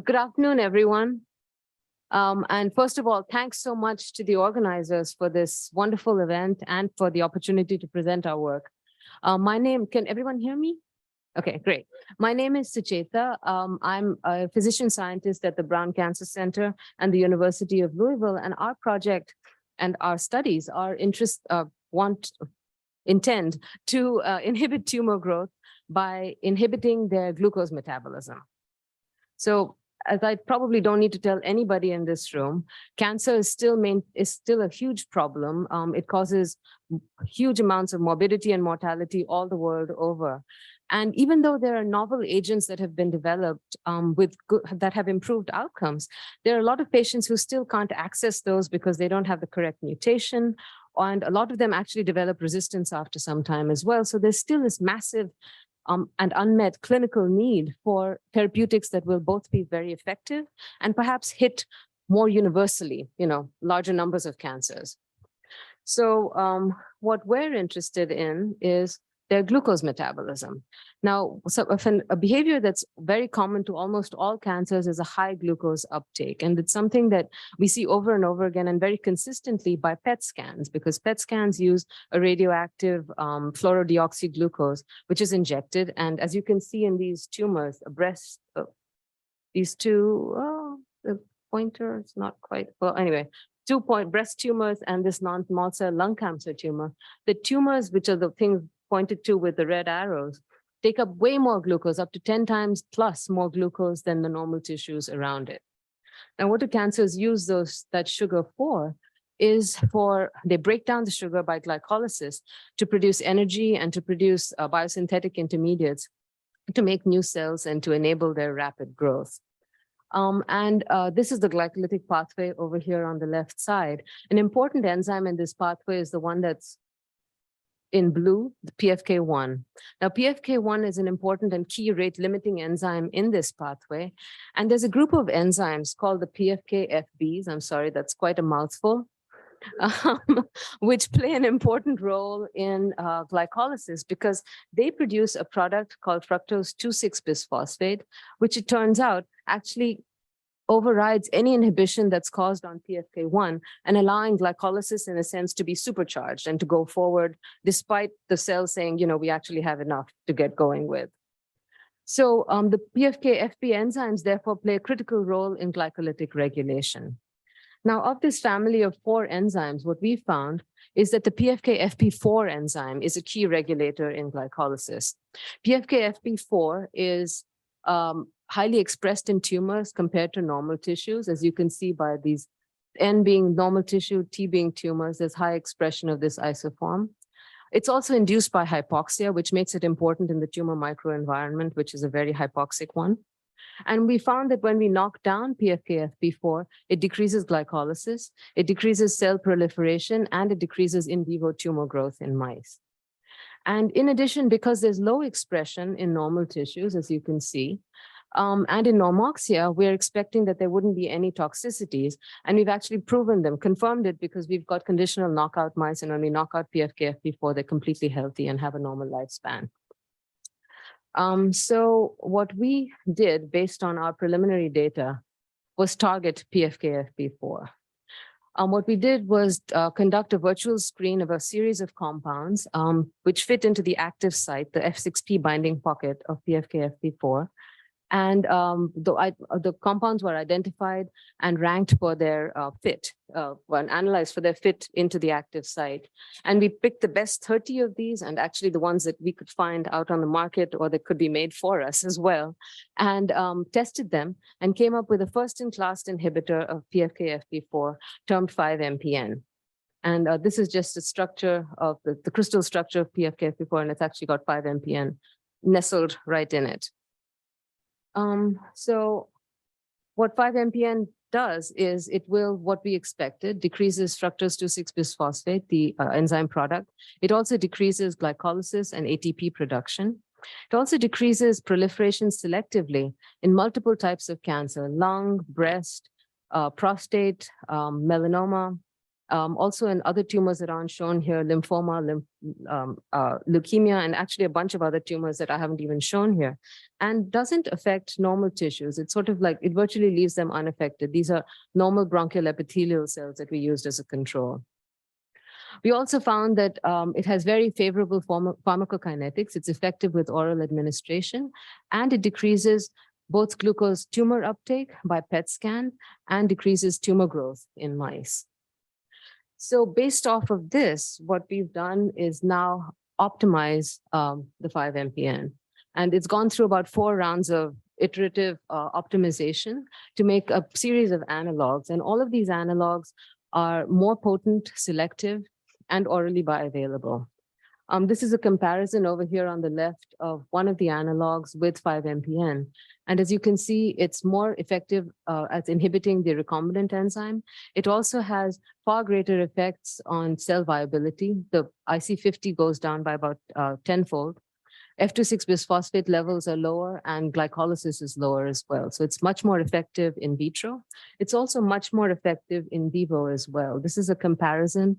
Good afternoon, everyone. And first of all, thanks so much to the organizers for this wonderful event and for the opportunity to present our work. Can everyone hear me? Okay, great. My name is Sucheta. I'm a physician scientist at the Brown Cancer Center and the University of Louisville, and our project and our studies intend to inhibit tumor growth by inhibiting their glucose metabolism. So, as I probably don't need to tell anybody in this room, cancer is still a huge problem. It causes huge amounts of morbidity and mortality all the world over. And even though there are novel agents that have been developed that have improved outcomes, there are a lot of patients who still can't access those because they don't have the correct mutation. And a lot of them actually develop resistance after some time as well. So there's still this massive and unmet clinical need for therapeutics that will both be very effective and perhaps hit more universally, larger numbers of cancers. So what we're interested in is their glucose metabolism. Now, a behavior that's very common to almost all cancers is a high glucose uptake. And it's something that we see over and over again and very consistently by PET scans, because PET scans use a radioactive fluorodeoxyglucose, which is injected. And as you can see in these tumors, the pointer is not quite, well, anyway, breast tumors and this non-small cell lung cancer tumor. The tumors, which are the things pointed to with the red arrows, take up way more glucose, up to 10 times plus more glucose than the normal tissues around it. Now, what do cancers use that sugar for? They break down the sugar by glycolysis to produce energy and to produce biosynthetic intermediates to make new cells and to enable their rapid growth. This is the glycolytic pathway over here on the left side. An important enzyme in this pathway is the one that's in blue, the PFK1. Now, PFK1 is an important and key rate-limiting enzyme in this pathway. And there's a group of enzymes called the PFKFBs. I'm sorry, that's quite a mouthful. Which play an important role in glycolysis because they produce a product called fructose 2,6-bisphosphate, which it turns out actually overrides any inhibition that's caused on PFK1 and allowing glycolysis in a sense to be supercharged and to go forward despite the cell saying, we actually have enough to get going with. So the PFK-FB enzymes therefore play a critical role in glycolytic regulation. Now, of this family of 4 enzymes, what we found is that the PFK-FP4 enzyme is a key regulator in glycolysis. PFK-FP4 is highly expressed in tumors compared to normal tissues, as you can see by these N being normal tissue, T being tumors, there's high expression of this isoform. It's also induced by hypoxia, which makes it important in the tumor microenvironment, which is a very hypoxic one. And we found that when we knock down PFK-FP4, it decreases glycolysis, it decreases cell proliferation, and it decreases in vivo tumor growth in mice. And in addition, because there's low expression in normal tissues, as you can see, and in normoxia, we're expecting that there wouldn't be any toxicities. And we've actually proven them, confirmed it, because we've got conditional knockout mice. And when we knock out PFK-FP4, they're completely healthy and have a normal lifespan. So what we did based on our preliminary data was target PFK-FP4. What we did was conduct a virtual screen of a series of compounds which fit into the active site, the F6P binding pocket of PFK-FP4. And the compounds were identified and ranked for their fit, and analyzed for their fit into the active site. And we picked the best 30 of these, and actually the ones that we could find out on the market or that could be made for us as well, and tested them and came up with a first-in-class inhibitor of PFK-FP4 termed 5-MPN. And this is just a structure of the crystal structure of PFK-FP4, and it's actually got 5-MPN nestled right in it. So what 5-MPN does is it will, what we expected, decreases fructose 2,6-bisphosphate, the enzyme product. It also decreases glycolysis and ATP production. It also decreases proliferation selectively in multiple types of cancer: lung, breast, prostate, melanoma, Also in other tumors that aren't shown here, lymphoma, leukemia, and actually a bunch of other tumors that I haven't even shown here, and doesn't affect normal tissues. It's sort of like it virtually leaves them unaffected. These are normal bronchial epithelial cells that we used as a control. We also found that it has very favorable pharmacokinetics. It's effective with oral administration, and it decreases both glucose tumor uptake by PET scan and decreases tumor growth in mice. So based off of this, what we've done is now optimize the 5-MPN. And it's gone through about 4 rounds of iterative optimization to make a series of analogs. And all of these analogs are more potent, selective, and orally bioavailable. This is a comparison over here on the left of one of the analogs with 5-MPN. And as you can see, it's more effective at inhibiting the recombinant enzyme. It also has far greater effects on cell viability. The IC50 goes down by about 10-fold. F2,6 bisphosphate levels are lower and glycolysis is lower as well. So it's much more effective in vitro. It's also much more effective in vivo as well. This is a comparison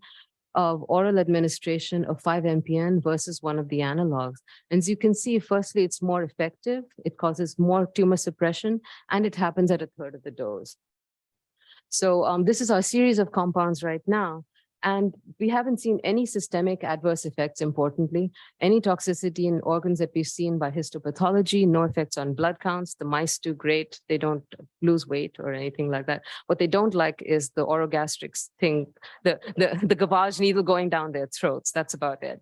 of oral administration of 5-MPN versus one of the analogs. And as you can see, firstly, it's more effective. It causes more tumor suppression, and it happens at 1/3 of the dose. So this is our series of compounds right now. And we haven't seen any systemic adverse effects, importantly, any toxicity in organs that we've seen by histopathology, no effects on blood counts. The mice do great. They don't lose weight or anything like that. What they don't like is the orogastrics thing, the gavage needle going down their throats. That's about it.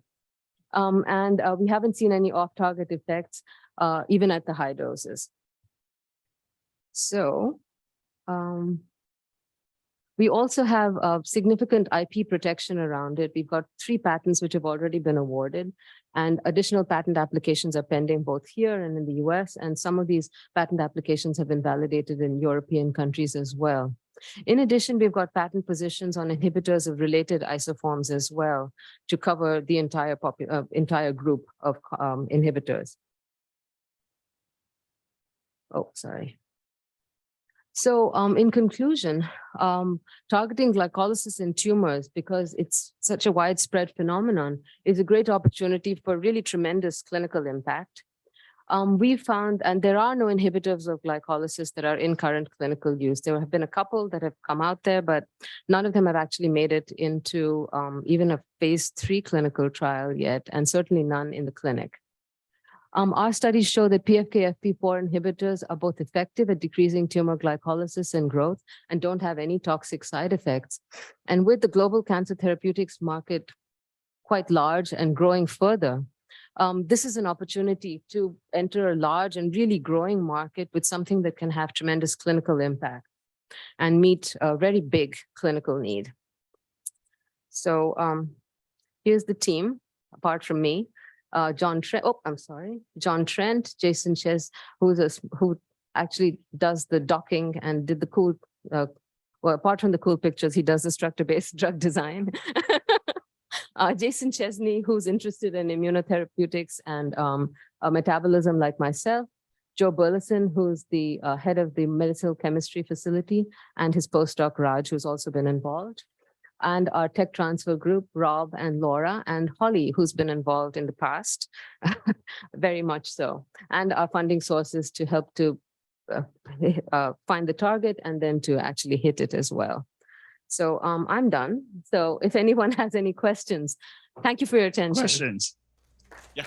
And we haven't seen any off-target effects, even at the high doses. So, we also have significant IP protection around it. We've got 3 patents which have already been awarded, and additional patent applications are pending both here and in the US, and some of these patent applications have been validated in European countries as well. In addition, we've got patent positions on inhibitors of related isoforms as well to cover the entire group of inhibitors. Oh, sorry. So in conclusion, targeting glycolysis in tumors, because it's such a widespread phenomenon, is a great opportunity for really tremendous clinical impact. We found, and there are no inhibitors of glycolysis that are in current clinical use. There have been a couple that have come out there, but none of them have actually made it into even a phase 3 clinical trial yet, and certainly none in the clinic. Our studies show that PFK-FP4 inhibitors are both effective at decreasing tumor glycolysis and growth and don't have any toxic side effects. And with the global cancer therapeutics market quite large and growing further, this is an opportunity to enter a large and really growing market with something that can have tremendous clinical impact and meet a very big clinical need. So here's the team, apart from me. John Trent, Jason Ches, who actually does the docking and did the cool, well, apart from the cool pictures, he does the structure-based drug design. Jason Chesney, who's interested in immunotherapeutics and metabolism like myself. Joe Burleson, who's the head of the medicinal chemistry facility, and his postdoc Raj, who's also been involved. And our tech transfer group, Rob and Laura, and Holly, who's been involved in the past, very much so. And our funding sources to help to find the target and then to actually hit it as well. So I'm done. So if anyone has any questions, thank you for your attention. Questions? Yeah.